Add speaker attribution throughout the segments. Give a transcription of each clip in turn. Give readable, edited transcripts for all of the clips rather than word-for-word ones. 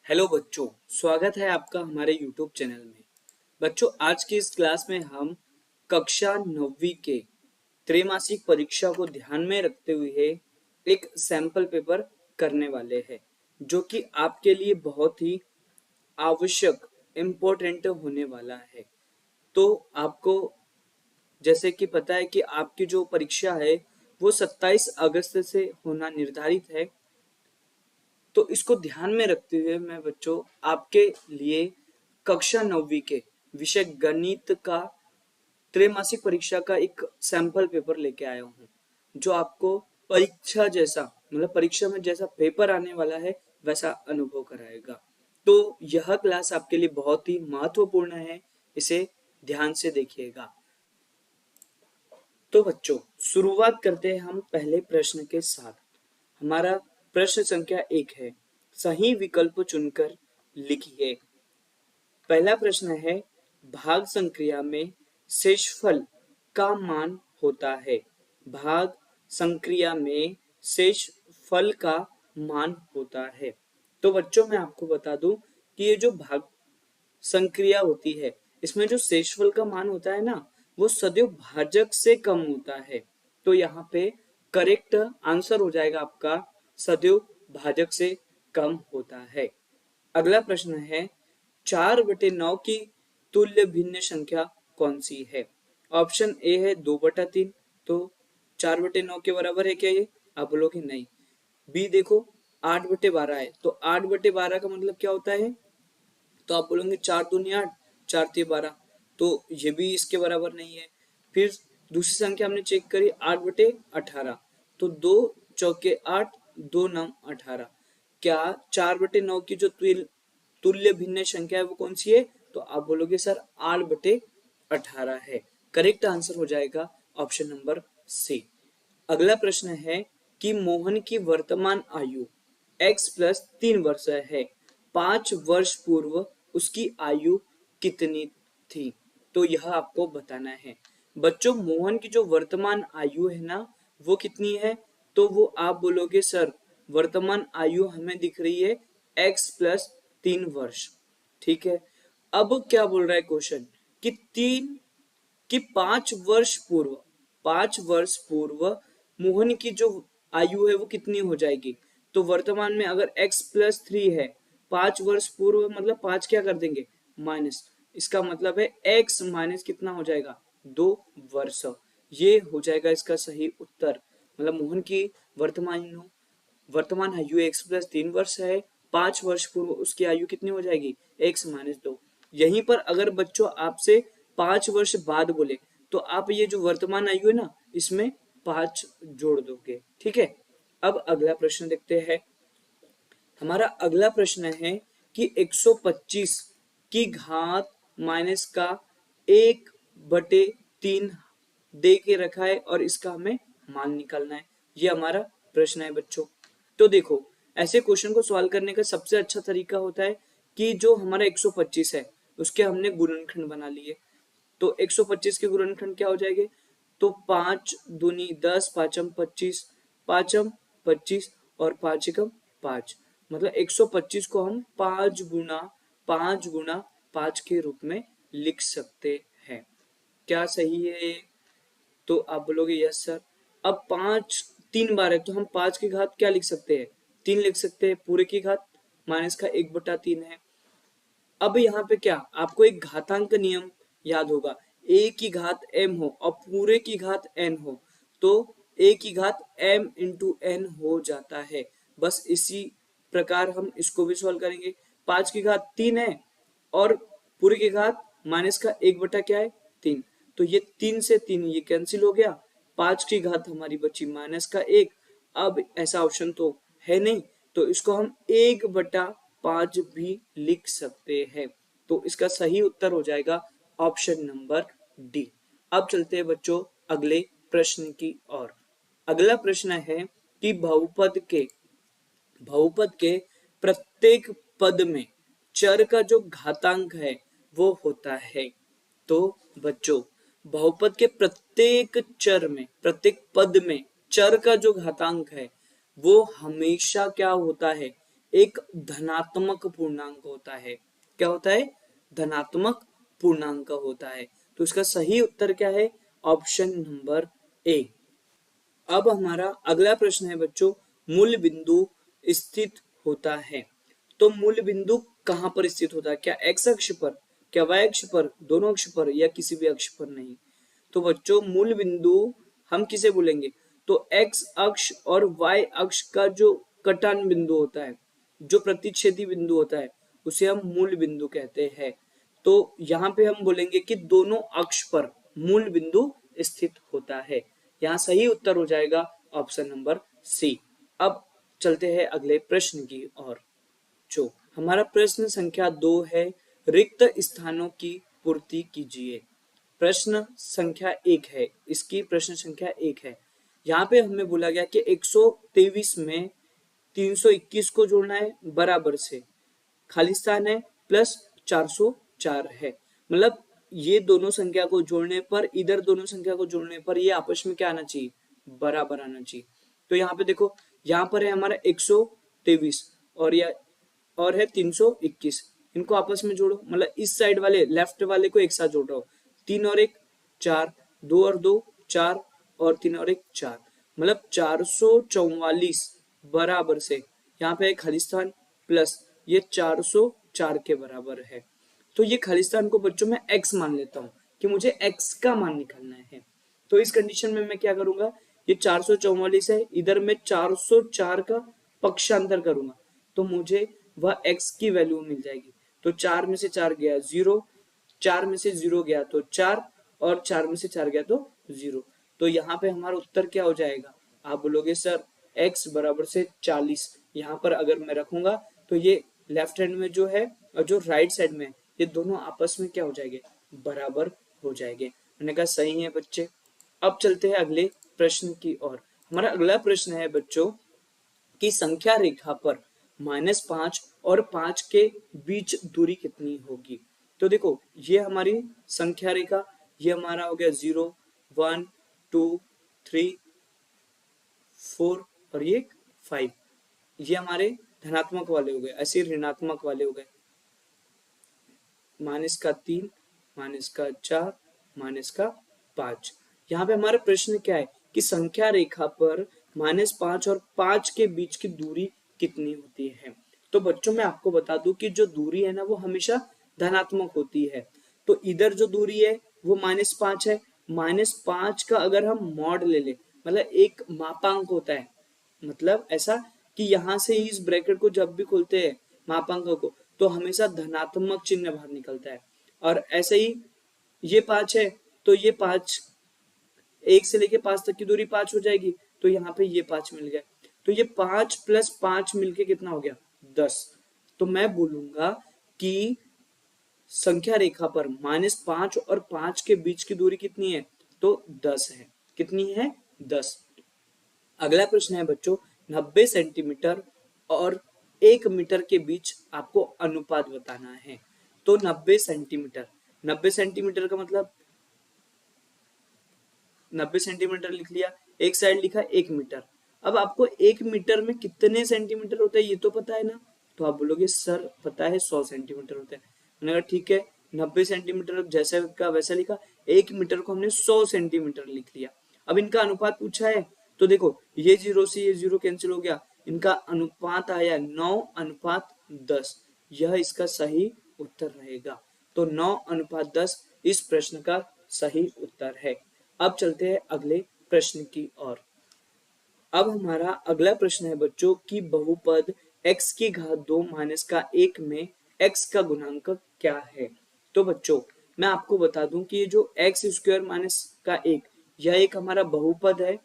Speaker 1: Hello बच्चों, स्वागत है आपका हमारे YouTube चैनल में। बच्चों, आज की इस क्लास में हम कक्षा 9वीं के त्रैमासिक परीक्षा को ध्यान में रखते हुए एक सैंपल पेपर करने वाले हैं, जो कि आपके लिए बहुत ही आवश्यक इम्पोर्टेंट होने वाला है। तो आपको जैसे कि पता है कि आपकी जो परीक्षा है वो 27 अगस्त से होना निर्धारित है। तो इसको ध्यान में रखते हुए मैं बच्चों आपके लिए कक्षा 9वीं के विषय गणित का त्रैमासिक परीक्षा का एक सैंपल पेपर लेके आया हूँ, जो आपको परीक्षा जैसा मतलब परीक्षा में जैसा पेपर आने वाला है वैसा अनुभव कराएगा। तो यह क्लास आपके लिए बहुत ही महत्वपूर्ण है, इसे ध्यान से देखिएगा। तो बच्चों, शुरुआत करते हैं हम पहले प्रश्न के साथ। हमारा प्रश्न संख्या 1 है, सही विकल्प चुनकर लिखिए। पहला प्रश्न है, भाग संक्रिया में शेषफल का मान होता है। भाग संक्रिया में शेषफल का मान होता है। तो बच्चों, मैं आपको बता दूं कि ये जो भाग संक्रिया होती है, इसमें जो शेषफल का मान होता है ना, वो सदैव भाजक से कम होता है। तो यहाँ पे करेक्ट आंसर हो जाएगा आपका सदैव भाजक से कम होता है। अगला प्रश्न है, 4/9 की तुल्य भिन्न संख्या कौन सी है? ऑप्शन ए है 2/3। तो 4/9 के बराबर है क्या ये? आप बोलोगे नहीं। बी देखो, 8/12 है। तो 8/12 का मतलब क्या होता है? तो आप बोलोगे 4 दूनी 8, 4 तिय 12। तो ये भी इसके बराबर नहीं है। फिर दूसरी संख्या हमने चेक करी 8/18। तो 2 चौके 8, 2 9 18। क्या 4/9 की जो तुल्य भिन्न संख्या है वो कौन सी है? तो आप बोलोगे सर 8/18 है। करेक्ट आंसर हो जाएगा ऑप्शन नंबर सी। अगला प्रश्न है कि मोहन की वर्तमान आयु x+3 वर्ष है। 5 वर्ष पूर्व उसकी आयु कितनी थी? तो यह आपको बताना है। बच्चों, मोहन की जो वर्तमान आयु है ना, वो कितनी है? तो वो आप बोलोगे सर वर्तमान आयु हमें दिख रही है x+3 वर्ष। ठीक है। अब क्या बोल रहा है क्वेश्चन कि 5 वर्ष पूर्व मोहन की जो आयु है वो कितनी हो जाएगी? तो वर्तमान में अगर x+3 है, 5 वर्ष पूर्व मतलब 5 क्या कर देंगे? माइनस। इसका मतलब है x माइनस कितना हो जाएगा? 2 वर्ष। ये हो जाएगा इसका सही उत्तर। मतलब मोहन की वर्तमान आयु x+3 वर्ष है। 5 वर्ष पूर्व उसकी आयु कितनी हो जाएगी? x-2। यहीं पर अगर बच्चों आपसे 5 वर्ष बाद बोले तो आप ये जो वर्तमान आयु है ना, इसमें 5 जोड़ दोगे। ठीक है। अब अगला प्रश्न देखते हैं। हमारा अगला प्रश्न है कि 125 की घात माइनस का 1/3 दे के रखा है और इसका हमें मान निकालना है। ये हमारा प्रश्न है बच्चों। तो देखो, ऐसे क्वेश्चन को सॉल्व करने का सबसे अच्छा तरीका होता है कि जो हमारा 125 है उसके हमने गुणनखंड बना लिए। तो 125 के गुणनखंड क्या हो जाएंगे? तो 5 दूनी 10, पांचम 25, पांचम 25 और 5 एकम 5। मतलब 125 को हम 5 गुना 5 के रूप में लिख सकते हैं। क्या सही है ये? तो आप बोलोगे यस सर। अब 5 3 बार है तो हम 5 की घात क्या लिख सकते हैं? 3 लिख सकते हैं। पूरे की घात माइनस का 1/3 है। अब यहाँ पे क्या आपको एक घातांक नियम याद होगा, a की घात m हो और पूरे की घात n हो तो a की घात m इंटू n हो जाता है। बस इसी प्रकार हम इसको भी सॉल्व करेंगे। 5 की घात 3 है और पूरे की घात माइनस का 1 क्या है? 3। तो ये 3 से 3 ये कैंसिल हो गया। 5 की घात हमारी बची माइनस का 1। अब ऐसा ऑप्शन तो है नहीं, तो इसको हम 1/5 भी लिख सकते हैं। तो इसका सही उत्तर हो जाएगा ऑप्शन नंबर डी। अब चलते हैं बच्चों अगले प्रश्न की ओर। अगला प्रश्न है कि बहुपद के प्रत्येक पद में चर का जो घातांक है वो होता है। तो बच्चों, बहुपद के प्रत्येक पद में चर का जो घातांक है वो हमेशा क्या होता है? एक धनात्मक पूर्णांक होता है। क्या होता है? धनात्मक पूर्णांक होता है। तो इसका सही उत्तर क्या है? Option number A. अब हमारा अगला प्रश्न है बच्चों, मूल बिंदु स्थित होता है। तो मूल बिंदु कहां पर स्थित होता है? क्या एक्स अक्ष पर, क्या वाई अक्ष पर, दोनों अक्ष पर, या किसी भी अक्ष पर नहीं? तो बच्चों मूल बिंदु हम किसे बोलेंगे? तो एक्स अक्ष और वाई अक्ष का जो कटान बिंदु होता है, जो प्रतिच्छेदी बिंदु होता है, उसे हम मूल बिंदु कहते हैं। तो यहाँ पे हम बोलेंगे कि दोनों अक्ष पर मूल बिंदु स्थित होता है। यहाँ सही उत्तर हो जाएगा ऑप्शन नंबर सी। अब चलते हैं अगले प्रश्न की ओर। जो हमारा प्रश्न संख्या 2 है, रिक्त स्थानों की पूर्ति कीजिए। प्रश्न संख्या 1 है, इसकी प्रश्न संख्या 1 है। यहाँ पे हमें बोला गया कि 123 में 321 को जोड़ना है बराबर से, खाली स्थान है, प्लस 404 है। मतलब ये दोनों संख्या को जोड़ने पर, इधर दोनों संख्या को जोड़ने पर ये आपस में क्या आना चाहिए? बराबर आना चाहिए। तो यहाँ पे देखो, यहाँ पर है हमारा 123 और है 321। इनको आपस में जोड़ो, मतलब इस साइड वाले लेफ्ट वाले को एक साथ जोड़ रहा हो। 3 और 1 4, 2 और 2 4, और 3 और 1 4, मतलब 444 बराबर से यहाँ पे एक खालिस्तान प्लस ये 404 के बराबर है। तो ये खालिस्तान को बच्चों में x मान लेता हूँ कि मुझे x का मान निकालना है। तो इस कंडीशन में मैं क्या करूंगा, ये 444 है, इधर मैं 404 का पक्षांतर करूंगा तो मुझे वह x की वैल्यू मिल जाएगी। तो 4 में से 4 गया 0, 4 में से 0 गया तो 4, और 4 में से 4 गया तो 0। तो यहाँ पे हमारा उत्तर क्या हो जाएगा? आप बोलोगे सर x बराबर से 40, यहाँ पर अगर मैं रखूंगा तो ये लेफ्ट हैंड में जो है और जो राइट साइड में है, ये दोनों आपस में क्या हो जाएंगे? बराबर हो जाएंगे। मैंने कहा सही है बच्चे। अब चलते हैं अगले प्रश्न की ओर। हमारा अगला प्रश्न है बच्चों कि संख्या रेखा पर -5 और 5 के बीच दूरी कितनी होगी? तो देखो, ये हमारी संख्या रेखा, ये हमारा हो गया 0 1 2 3 4 और ये 5। ये हमारे धनात्मक वाले हो गए, ऐसे ऋणात्मक वाले हो गए। -3, -4, -5। यहाँ पे हमारा प्रश्न क्या है कि संख्या रेखा पर -5 और 5 के बीच की दूरी कितनी होती है? तो बच्चों मैं आपको बता दूं कि जो दूरी है ना वो हमेशा धनात्मक होती है। तो इधर जो दूरी है वो -5 है। -5 का अगर हम मॉड ले ले, मतलब एक मापांक होता है, मतलब ऐसा कि यहाँ से ही इस ब्रैकेट को जब भी खोलते हैं मापांक को, तो हमेशा धनात्मक चिन्ह बाहर निकलता है। और ऐसे ही ये 5 है तो ये 5, 1 से लेके 5 तक की दूरी 5 हो जाएगी। तो यहाँ पे ये 5 मिल गया, तो ये 5 + 5 मिलके कितना हो गया? 10। तो मैं बोलूंगा कि संख्या रेखा पर -5 और 5 के बीच की दूरी कितनी है? तो 10 है। कितनी है? 10। अगला प्रश्न है बच्चों, 90 सेंटीमीटर और 1 मीटर के बीच आपको अनुपात बताना है। तो 90 सेंटीमीटर, 90 सेंटीमीटर का मतलब 90 सेंटीमीटर लिख लिया, एक साइड लिखा 1 मीटर। अब आपको 1 मीटर में कितने सेंटीमीटर होता है ये तो पता है ना? तो आप बोलोगे सर पता है 100 सेंटीमीटर होता है। मैंने कहा ठीक है, 90 सेंटीमीटर जैसा का वैसा लिखा, 1 मीटर को हमने 100 सेंटीमीटर लिख लिया। अब इनका अनुपात पूछा है तो देखो, ये 0 से ये 0 कैंसिल हो गया, इनका अनुपात आया 9:10। यह इसका सही उत्तर रहेगा। तो 9:10 इस प्रश्न का सही उत्तर है। अब चलते हैं अगले प्रश्न की ओर। अब हमारा अगला प्रश्न है बच्चों कि बहुपद x की घात 2 -1 में x का गुणांक क्या है? तो बच्चों मैं आपको बता दूं कि ये जो x² - 1, यह एक हमारा बहुपद है।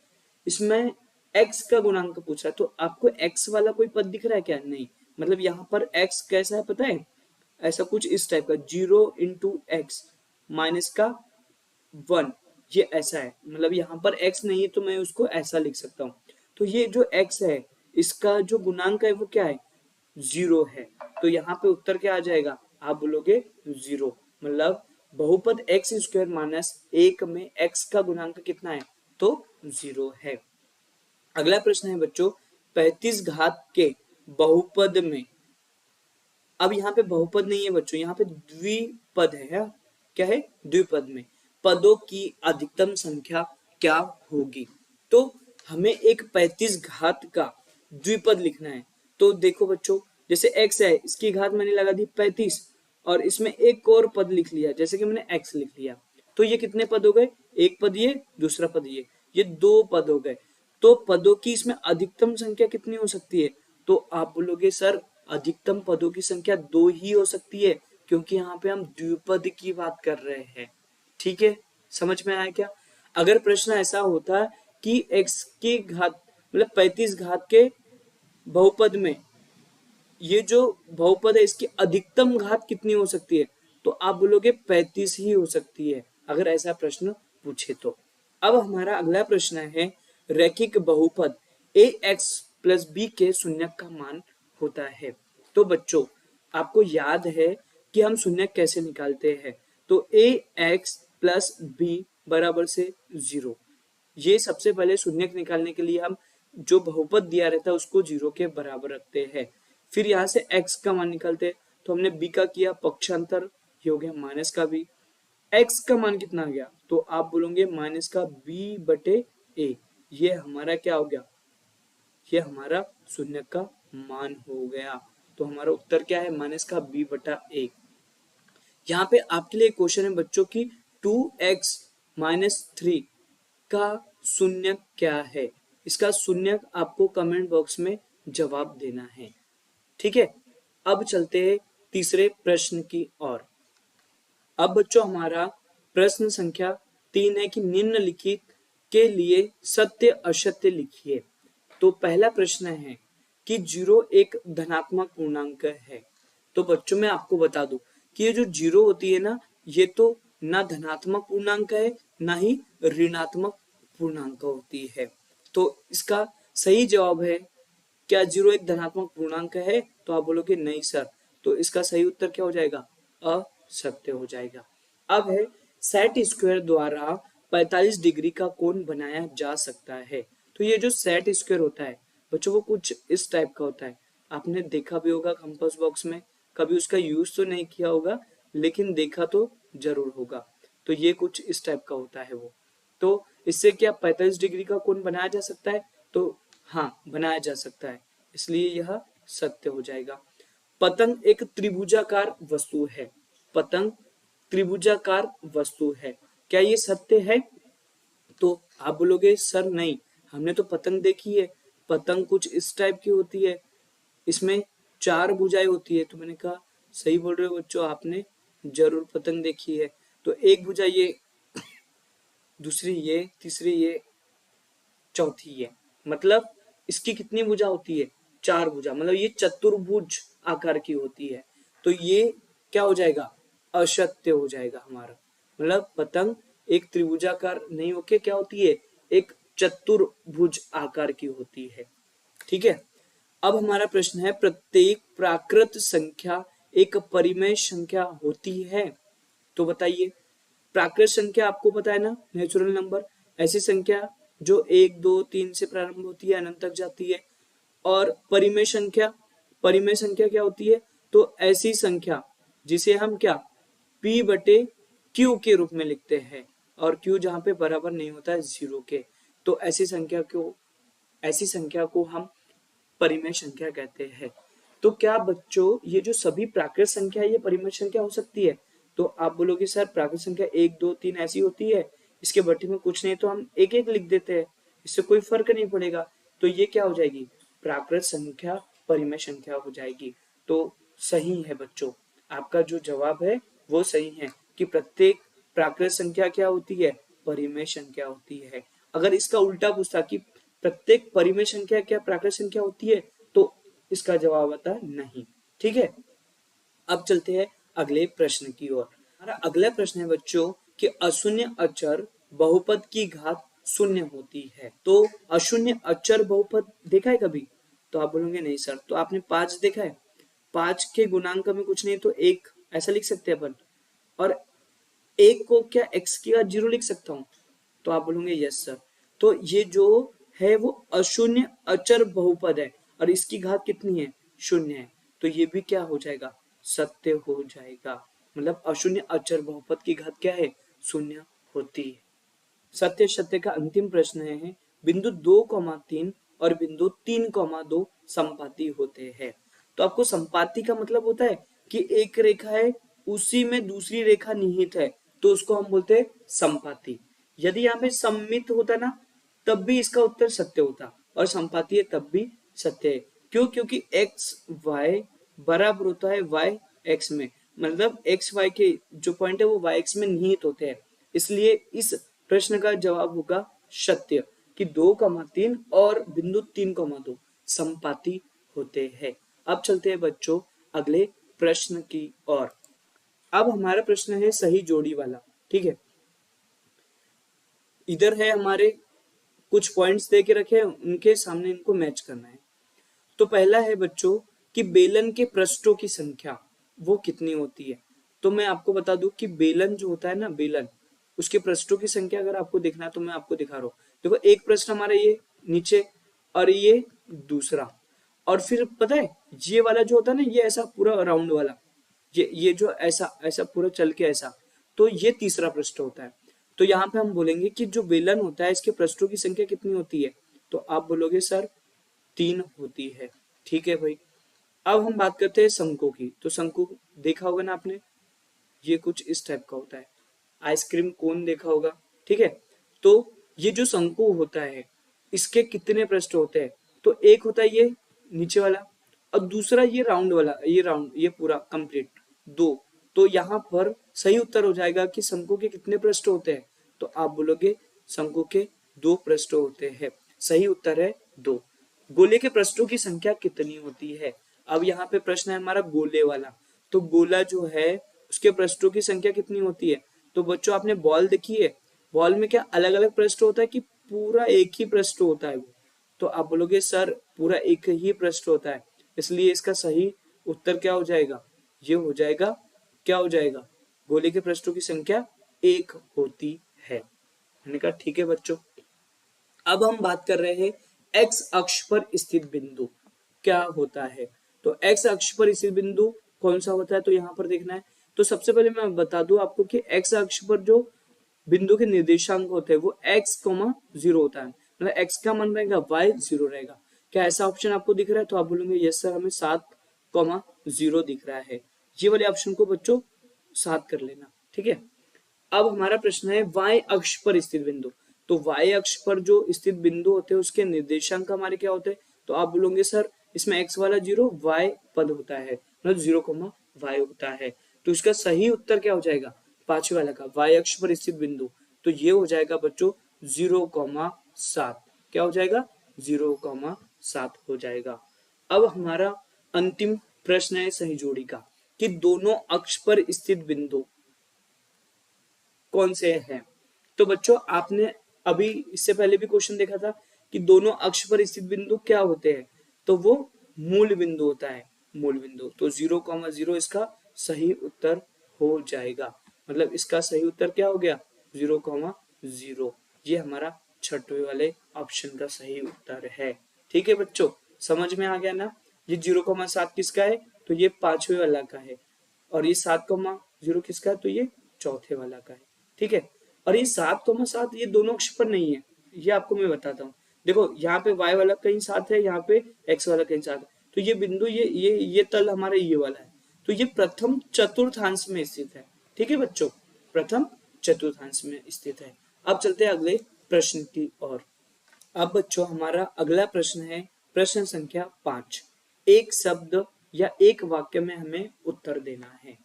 Speaker 1: इसमें x का गुणांक पूछा है, तो आपको x वाला कोई पद दिख रहा है क्या? नहीं। मतलब यहाँ पर x कैसा है पता है? ऐसा कुछ इस टाइप का, 0 × x -1, ये ऐसा है। मतलब यहाँ पर x नहीं है तो मैं उसको ऐसा लिख सकता हूँ। तो ये जो x है इसका जो गुणांक है वो क्या है? 0 है। तो यहाँ पे उत्तर क्या आ जाएगा? आप बोलोगे 0। मतलब बहुपद x² - 1 में x का गुणांक कितना है? तो 0 है। अगला प्रश्न है बच्चों, 35 घात के बहुपद में, अब यहाँ पे बहुपद नहीं है बच्चों, यहाँ पे द्विपद है। क्या है? द्विपद में पदों की अधिकतम संख्या क्या होगी? तो हमें एक 35 घात का द्विपद लिखना है। तो देखो बच्चों, जैसे x है, इसकी घात मैंने लगा दी 35 और इसमें एक और पद लिख लिया, जैसे कि मैंने x लिख लिया। तो ये कितने पद हो गए? एक पद ये, दूसरा पद ये 2 पद हो गए। तो पदों की इसमें अधिकतम संख्या कितनी हो सकती है? तो आप बोलोगे सर अधिकतम पदों की संख्या 2 ही हो सकती है, क्योंकि यहाँ पे हम द्विपद की बात कर रहे हैं। ठीक है, समझ में आया क्या? अगर प्रश्न ऐसा होता कि x की घात मतलब 35 घात के बहुपद में ये जो बहुपद है इसकी अधिकतम घात कितनी हो सकती है, तो आप बोलोगे 35 ही हो सकती है, अगर ऐसा प्रश्न पूछे तो। अब हमारा अगला प्रश्न है, रैखिक बहुपद ax प्लस बी के शून्यक का मान होता है। तो बच्चों आपको याद है कि हम शून्यक कैसे निकालते हैं? तो ax प्लस बी बराबर से 0। ये सबसे पहले शून्यक निकालने के लिए हम जो बहुपद दिया रहता है उसको 0 के बराबर रखते हैं। फिर यहाँ से x का मान निकालते हैं, तो हमने b का किया पक्षांतर, ये हो गया माइनस का b। x का मान कितना आ गया? तो आप बोलोगे माइनस का b बटे a। ये हमारा क्या हो गया? ये हमारा शून्य का मान हो गया। तो हमारा उत्तर क्या है? माइनस का b बटा a। यहाँ पे आपके लिए क्वेश्चन है बच्चों की 2x माइनस 3 का शून्यक क्या है? इसका शून्यक आपको कमेंट बॉक्स में जवाब देना है। ठीक है, अब चलते हैं तीसरे प्रश्न की ओर। अब बच्चों हमारा प्रश्न संख्या 3 है कि निम्नलिखित के लिए सत्य असत्य लिखिए। तो पहला प्रश्न है कि 0 एक धनात्मक पूर्णांक है। तो बच्चों मैं आपको बता दूं कि ये जो 0 होती है ना, ये तो ना धनात्मक पूर्णांक है ना ही ऋणात्मक पूर्णांक होती है। तो इसका सही जवाब है, क्या 0 एक धनात्मक पूर्णांक है? तो आप बोलोगे नहीं सर, तो इसका सही उत्तर क्या हो जाएगा? असत्य हो जाएगा। अब है सेट स्क्वायर द्वारा 45 डिग्री का कोण बनाया जा सकता है। तो ये जो सेट स्क्वायर होता है बच्चों वो कुछ इस टाइप का होता है। आपने देखा भी होगा कंपास बॉक्स में, कभी उसका यूज तो नहीं किया होगा लेकिन देखा तो जरूर होगा। तो ये कुछ इस टाइप का होता है वो। तो इससे क्या 45 डिग्री का कोण बनाया जा सकता है? तो हाँ, बनाया जा सकता है, इसलिए यह सत्य हो जाएगा। पतंग एक त्रिभुजाकार वस्तु है। पतंग त्रिभुजाकार वस्तु है, क्या ये सत्य है? तो आप बोलोगे सर नहीं, हमने तो पतंग देखी है, पतंग कुछ इस टाइप की होती है, इसमें 4 भुजाएं होती है। तो मैंने कहा सही बोल रहे हो बच्चों, आपने जरूर पतंग देखी है। तो एक भुजा ये, दूसरी ये, तीसरी ये, चौथी ये, मतलब इसकी कितनी भुजा होती है? 4 भुजा, मतलब ये चतुर्भुज आकार की होती है। तो ये क्या हो जाएगा? असत्य हो जाएगा हमारा। मतलब पतंग एक त्रिभुजाकार नहीं होके क्या होती है? एक चतुर्भुज आकार की होती है। ठीक है, अब हमारा प्रश्न है, प्रत्येक प्राकृत संख्या एक परिमेय संख्या होती है। तो बताइए, प्राकृत संख्या आपको पता है ना, नेचुरल नंबर, ऐसी संख्या जो 1 2 3 से प्रारंभ होती है, अनंत तक जाती है। और परिमेय संख्या, परिमेय संख्या क्या होती है? तो ऐसी संख्या जिसे हम क्या p बटे q के रूप में लिखते हैं, और q जहां पे बराबर नहीं होता है 0 के। तो ऐसी संख्या को हम परिमेय संख्या कहते हैं। तो क्या बच्चों ये जो सभी प्राकृत संख्या है ये परिमेय संख्या हो सकती है? तो आप बोलोगे सर प्राकृत संख्या 1 2 3 ऐसी होती है, इसके बट्टे में कुछ नहीं तो हम एक एक लिख देते हैं, इससे कोई फर्क नहीं पड़ेगा। तो ये क्या हो जाएगी? प्राकृत संख्या परिमेय संख्या हो जाएगी। तो सही है बच्चों, आपका जो जवाब है वो सही है कि प्रत्येक प्राकृत संख्या क्या होती है? परिमेय संख्या होती है। अगर इसका उल्टा पूछता कि प्रत्येक परिमेय संख्या क्या प्राकृत संख्या होती है, तो इसका जवाब आता है नहीं। ठीक है, अब चलते हैं अगले प्रश्न की ओर। हमारा अगला प्रश्न है बच्चों कि अशून्य अचर बहुपद की घात शून्य होती है। तो अशून्य अचर बहुपद देखा है कभी? तो आप बोलोगे नहीं सर, तो आपने 5 देखा है? 5 के गुणांक में कुछ नहीं तो 1 ऐसा लिख सकते हैं अपन, और 1 को क्या x की घात 0 लिख सकता हूँ? तो आप बोलोगे यस सर। तो ये जो है वो अशून्य अचर बहुपद है, और इसकी घात कितनी है? शून्य है, तो ये भी क्या हो जाएगा, सत्य हो जाएगा। मतलब अशून्य अचर बहुपद की घात क्या है, शून्य होती है। सत्य सत्य का अंतिम प्रश्न है, बिंदु 2,3 और बिंदु 3,2 संपाती होते हैं। तो आपको संपाती का मतलब होता है कि एक रेखा है, उसी में दूसरी रेखा निहित है, तो उसको हम बोलते हैं संपाती। यदि यहाँ पे सम्मित होता ना, तब भी इसका उत्तर सत्य होता, और संपाती है तब भी सत्य है। क्यों? क्योंकि एक्स वाई बराबर होता है वाई एक्स में, मतलब एक्स वाई के जो पॉइंट है वो वाई एक्स में निहित होते हैं। इसलिए इस प्रश्न का जवाब होगा सत्य, कि 2,3 और बिंदु 3,2 संपाती होते हैं। अब चलते हैं बच्चों अगले प्रश्न की ओर। अब हमारा प्रश्न है सही जोड़ी वाला। ठीक है, इधर है हमारे कुछ पॉइंट्स दे के रखे हैं, उनके सामने इनको मैच करना है। तो पहला है बच्चों कि बेलन के पृष्ठों की संख्या वो कितनी होती है। तो मैं आपको बता दूं कि बेलन जो होता है ना, बेलन उसके पृष्ठों की संख्या अगर आपको देखना है तो मैं आपको दिखा रहा हूँ। देखो एक पृष्ठ हमारा ये नीचे, और ये दूसरा, और फिर पता है ये वाला जो होता है ना, ये ऐसा पूरा राउंड वाला, ये जो ऐसा ऐसा पूरा चल के ऐसा, तो ये तीसरा पृष्ठ होता है। तो यहाँ पे हम बोलेंगे कि जो बेलन होता है इसके पृष्ठों की संख्या कितनी होती है, तो आप बोलोगे सर 3 होती है। ठीक है भाई। अब हम बात करते हैं शंकु की। तो शंकु देखा होगा ना आपने, ये कुछ इस टाइप का होता है। आइसक्रीम कोन देखा होगा। ठीक है, तो ये जो शंकु होता है इसके कितने पृष्ठ होते हैं, तो एक होता है ये नीचे वाला, और दूसरा ये राउंड वाला, ये राउंड, ये पूरा कंप्लीट 2। तो यहाँ पर सही उत्तर हो जाएगा कि शंकु के कितने पृष्ठ होते हैं, तो आप बोलोगे शंकु के 2 पृष्ठ होते हैं। सही उत्तर है 2। गोले के पृष्ठों की संख्या कितनी होती है। अब यहाँ पे प्रश्न है हमारा गोले वाला। तो गोला जो है उसके पृष्ठों की संख्या कितनी होती है। तो बच्चों आपने बॉल देखी है, बॉल में क्या अलग अलग पृष्ठ होता है कि पूरा एक ही पृष्ठ होता है वो, तो आप बोलोगे सर पूरा एक ही पृष्ठ होता है। इसलिए इसका सही उत्तर क्या हो जाएगा, ये हो जाएगा, क्या हो जाएगा, गोले के पृष्ठों की संख्या 1 होती है। मैंने कहा ठीक है बच्चों। अब हम बात कर रहे हैं एक्स अक्ष पर स्थित बिंदु क्या होता है। तो एक्स अक्ष पर स्थित बिंदु कौन सा होता है, तो यहाँ पर देखना है। तो सबसे पहले मैं बता दूं आपको कि एक्स अक्ष पर जो बिंदु के निर्देशांक होते हैं वो x,0 होता है, मतलब x का मान रहेगा, y 0 रहेगा। क्या ऐसा ऑप्शन आपको दिख रहा है, तो आप बोलेंगे यस सर हमें 7,0 दिख रहा है। ये वाले ऑप्शन को बच्चों 7 कर लेना। ठीक है। अब हमारा प्रश्न है y अक्ष पर स्थित बिंदु। तो y अक्ष पर जो स्थित बिंदु होते हैं उसके निर्देशांक हमारे क्या होते हैं, तो आप बोलोगे सर इसमें x वाला 0 y पद होता है, मतलब 0, y होता है। तो इसका सही उत्तर क्या हो जाएगा, पांचवे वाला का y अक्ष पर स्थित बिंदु, तो ये हो जाएगा बच्चों 0,7। क्या हो जाएगा, 0,7 हो जाएगा। अब हमारा अंतिम प्रश्न है सही जोड़ी का, कि दोनों अक्ष पर स्थित बिंदु कौन से हैं। तो बच्चों आपने अभी इससे पहले भी क्वेश्चन देखा था कि दोनों अक्ष पर स्थित बिंदु क्या होते हैं, तो वो मूल बिंदु होता है, मूल बिंदु। तो 0,0 इसका सही उत्तर हो जाएगा, मतलब इसका सही उत्तर क्या हो गया, 0,0। ये हमारा छठवें वाले ऑप्शन का सही उत्तर है। ठीक है बच्चों, समझ में आ गया ना। ये 0,7 किसका है, तो ये पांचवे वाला का है, और ये 7,0 किसका है, तो ये चौथे वाला का है। ठीक है, और ये 7,7 ये दोनों अक्ष पर नहीं है, ये आपको मैं बताता हूँ। देखो यहाँ पे y वाला कहीं 7 है, यहाँ पे x वाला कहीं 7 है, तो ये बिंदु ये तल हमारा ये वाला है, तो ये प्रथम चतुर्थांश में स्थित है। ठीक है बच्चों, प्रथम चतुर्थांश में स्थित है। अब चलते हैं अगले प्रश्न की ओर। अब बच्चों हमारा अगला प्रश्न है प्रश्न संख्या 5। एक शब्द या एक वाक्य में हमें उत्तर देना है।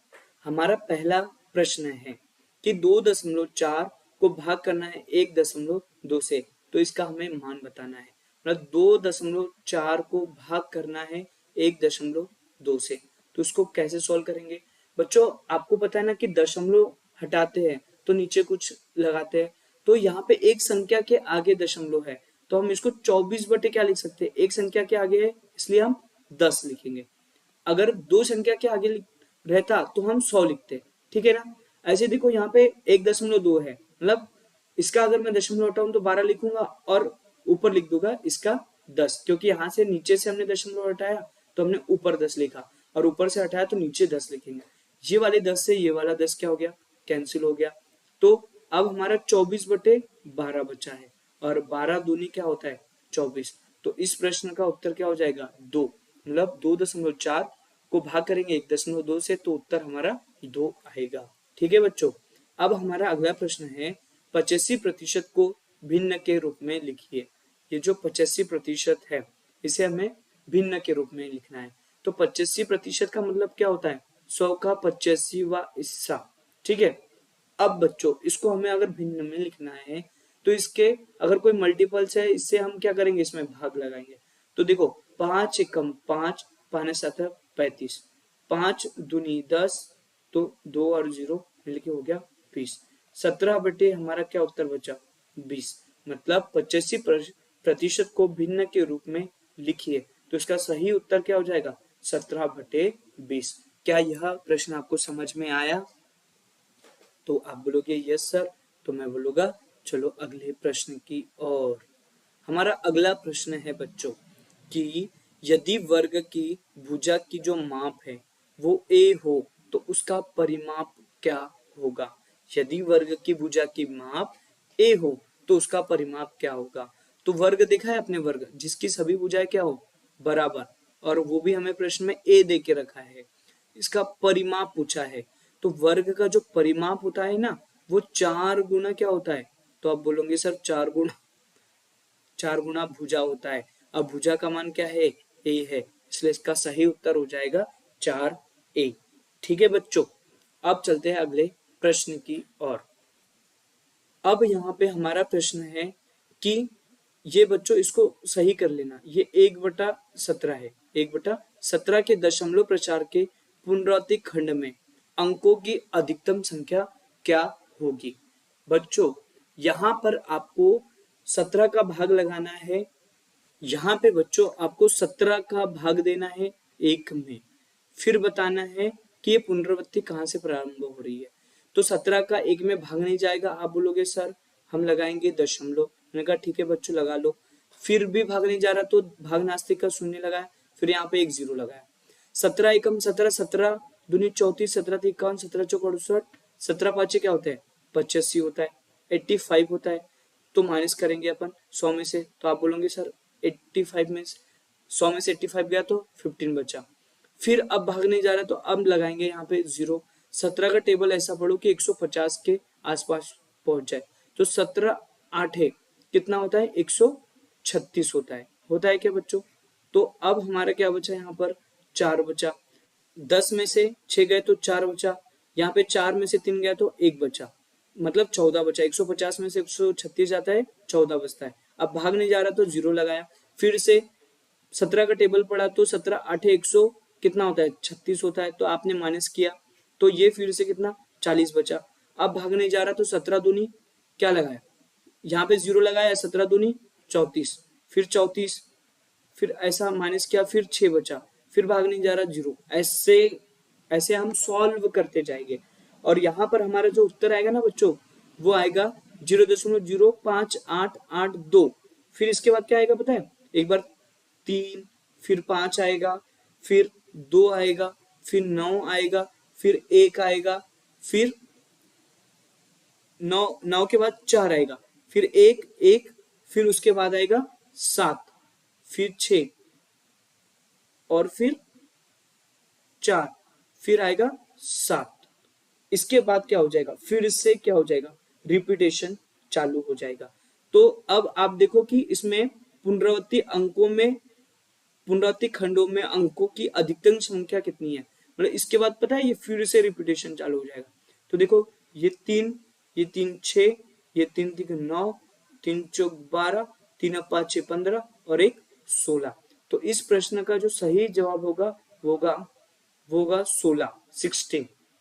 Speaker 1: हमारा पहला प्रश्न है कि 2.4 को भाग करना है 1.2 से, तो इसका हमें मान बताना है। मतलब 2.4 को भाग करना है 1.2 से, तो इसको कैसे सॉल्व करेंगे बच्चों। आपको पता है ना कि दशमलव हटाते हैं तो नीचे कुछ लगाते हैं, तो यहाँ पे एक संख्या के आगे दशमलव है, तो हम इसको 24 बटे क्या लिख सकते हैं, एक संख्या के आगे है इसलिए हम 10 लिखेंगे। अगर दो संख्या के आगे रहता तो हम 100 लिखते। ठीक है ना। ऐसे देखो यहाँ पे 1.2 है, मतलब इसका अगर मैं दशमलव हटाऊं तो 12 लिखूंगा, और ऊपर लिख दूंगा इसका 10, क्योंकि यहाँ से नीचे से हमने दशमलव हटाया तो हमने ऊपर 10 लिखा, और ऊपर से हटाया तो नीचे 10 लिखेंगे। ये वाले 10 से ये वाला 10 क्या हो गया, कैंसिल हो गया। तो अब हमारा 24/12 बचा है, और 12 दूनी क्या होता है 24। तो इस प्रश्न का उत्तर क्या हो जाएगा 2, मतलब 2.4 को भाग करेंगे 1.2 से, तो उत्तर हमारा 2 आएगा। ठीक है बच्चों। अब हमारा अगला प्रश्न है 85% को भिन्न के रूप में लिखिए। ये जो 85% है इसे हमें भिन्न के रूप में लिखना है। तो 85% का मतलब क्या होता है 100 का 85वां हिस्सा। ठीक है। अब बच्चों इसको हमें अगर भिन्न में लिखना है तो इसके अगर कोई मल्टीपल्स है इससे हम क्या करेंगे, इसमें भाग लगाएंगे। तो देखो 5 एकम 5, 5 7 35, 5 दूनी 10, तो 2 और 0 मिलके हो गया 20। 17 बटे हमारा क्या उत्तर बचा 20। मतलब 85% को भिन्न के रूप में लिखिए, तो इसका सही उत्तर क्या हो जाएगा 17/20। क्या यह प्रश्न आपको समझ में आया? तो आप बोलोगे यस सर, तो मैं बोलूंगा चलो अगले प्रश्न की ओर। हमारा अगला प्रश्न है बच्चों कि यदि वर्ग की भुजा की जो माप है वो a हो तो उसका परिमाप क्या होगा। यदि वर्ग की भुजा की माप a हो तो उसका परिमाप क्या होगा। तो वर्ग देखा है अपने, वर्ग जिसकी सभी भुजाएं क्या हो बराबर, और वो भी हमें प्रश्न में a दे के रखा है। इसका परिमाप पूछा है, तो वर्ग का जो परिमाप होता है ना वो 4 गुना क्या होता है। तो आप बोलोगे सर 4 गुना भुजा होता है। अब भुजा का मान क्या है a है, इसलिए इसका सही उत्तर हो जाएगा 4a। ठीक है बच्चों। अब चलते हैं अगले प्रश्न की ओर। अब यहाँ पे हमारा प्रश्न है कि ये बच्चों इसको सही कर लेना, ये 1/17 है। 1/17 के दशमलव प्रचार के पुनरावृत्ति खंड में अंकों की अधिकतम संख्या क्या होगी। बच्चों यहाँ पर आपको 17 का भाग लगाना है। यहाँ पे बच्चों आपको 17 का भाग देना है 1 में, फिर बताना है कि ये पुनरावृत्ति कहाँ से प्रारंभ हो रही है। तो 17 का 1 में भाग नहीं जाएगा। आप बोलोगे सर हम लगाएंगे दशमलव। मैंने कहा ठीक है बच्चों लगा लो। फिर भी भाग नहीं जा रहा तो भाग नास्तिक का शून्य लगाया, फिर यहाँ पे 1 0 लगाया। 17 एकम 17, 17 दूनी 34, 17 51, 17 चौक 68, 17 पाँचे क्या होता है 85 होता है, 85 होता है। तो माइनस करेंगे अपन 100 में से, तो आप बोलोगे सर 85 में 100 में से 85 गया तो 15 बचा। फिर अब भाग नहीं जा रहा तो अब लगाएंगे यहाँ पे 0। 17 का टेबल ऐसा पढ़ो कि 150 के आसपास पहुंच जाए। तो 17 8 है कितना होता है 136 होता है क्या बच्चों। तो अब हमारा क्या बचा यहाँ पर 4 बचा। 10 में से 6 गए तो 4 बचा, यहाँ पे 4 में से 3 गया तो 1 बचा, मतलब 14 बचा। 150 में से 136 जाता है 14 बचता है। अब भाग नहीं जा रहा तो 0 लगाया। फिर से 17 का टेबल पढ़ा तो 17 8 100 कितना होता है 36 होता है। तो आपने माइनस किया तो ये फिर से कितना 40 बचा। अब भाग नहीं जा रहा तो 17 दूनी क्या लगाया, यहाँ पे 0 लगाया, 17 दूनी 34, फिर 34, फिर ऐसा माइनस किया, फिर 6 बचा, फिर भाग नहीं जा रहा 0। ऐसे ऐसे हम सॉल्व करते जाएंगे, और यहाँ पर हमारा जो उत्तर आएगा ना बच्चों वो आएगा 0.05882। फिर इसके बाद क्या आएगा पता है, एक बार 3, फिर 5 आएगा, फिर 2 आएगा, फिर 9 आएगा, फिर 1 आएगा, फिर 9 के बाद 4 आएगा, फिर 1, फिर उसके बाद आएगा 7, फिर 6 और फिर 4, फिर आएगा 7। इसके बाद क्या हो जाएगा, फिर इससे क्या हो जाएगा रिपीटेशन चालू हो जाएगा। तो अब आप देखो कि इसमें पुनरावृत्ति अंकों में, पुनरावृत्ति खंडों में अंकों की अधिकतम संख्या कितनी है। मतलब इसके बाद पता है ये फिर से रिपीटेशन चालू हो जाएगा। तो देखो ये 3, ये 3 6, ये 3 3 9, 3 4 12, 3 5 6 15 और 1 16। तो इस प्रश्न का जो सही जवाब होगा वो होगा 16।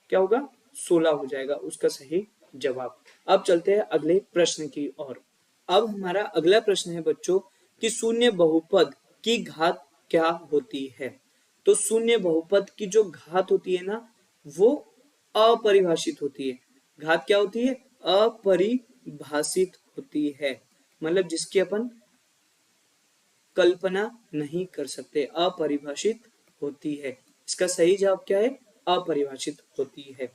Speaker 1: क्या होगा 16 हो जाएगा उसका सही जवाब। अब चलते हैं अगले प्रश्न की ओर। अब हमारा अगला प्रश्न है बच्चों कि शून्य बहुपद की घात क्या होती है। तो शून्य बहुपद की जो घात होती है ना वो अपरिभाषित होती है। घात क्या होती है, अपरिभाषित होती है, मतलब जिसकी अपन कल्पना नहीं कर सकते, अपरिभाषित होती है। इसका सही जवाब क्या है? अपरिभाषित होती है।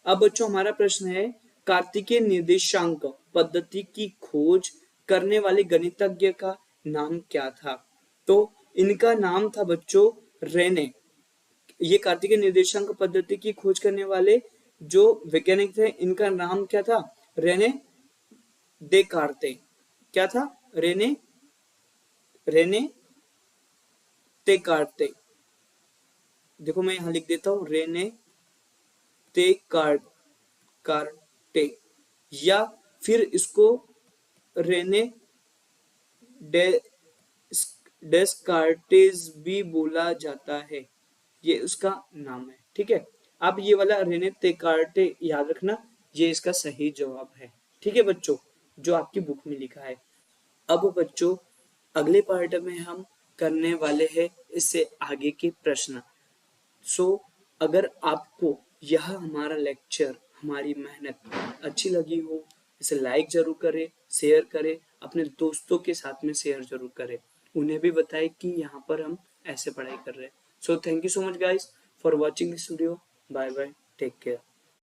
Speaker 1: अब बच्चों हमारा प्रश्न है, कार्तिकीय निर्देशांक पद्धति की खोज करने वाले गणितज्ञ का नाम क्या था? तो इनका नाम था बच्चों रेने। ये कार्तिकीय निर्देशांक पद्धति की खोज करने वाले जो वैज्ञानिक थे, इनका नाम क्या था? Rene Descartes. क्या था? Rene Rene Descartes. देखो मैं यहां लिख देता हूं, रेने देकार्टे, या फिर इसको रेने डेस्कार्टेस भी बोला जाता है। ये उसका नाम है। ठीक है, अब ये वाला रेने देकार्टे याद रखना, ये इसका सही जवाब है। ठीक है बच्चों, जो आपकी बुक में लिखा है। अब बच्चों अगले पार्ट में हम करने वाले हैं इससे आगे के प्रश्न। सो अगर आपको यह हमारा लेक्चर, हमारी मेहनत अच्छी लगी हो, इसे लाइक जरूर करें, शेयर करें, अपने दोस्तों के साथ में शेयर जरूर करें, उन्हें भी बताएं कि यहाँ पर हम ऐसे पढ़ाई कर रहे हैं। So thank you so much guys for watching this video. Bye bye, take care.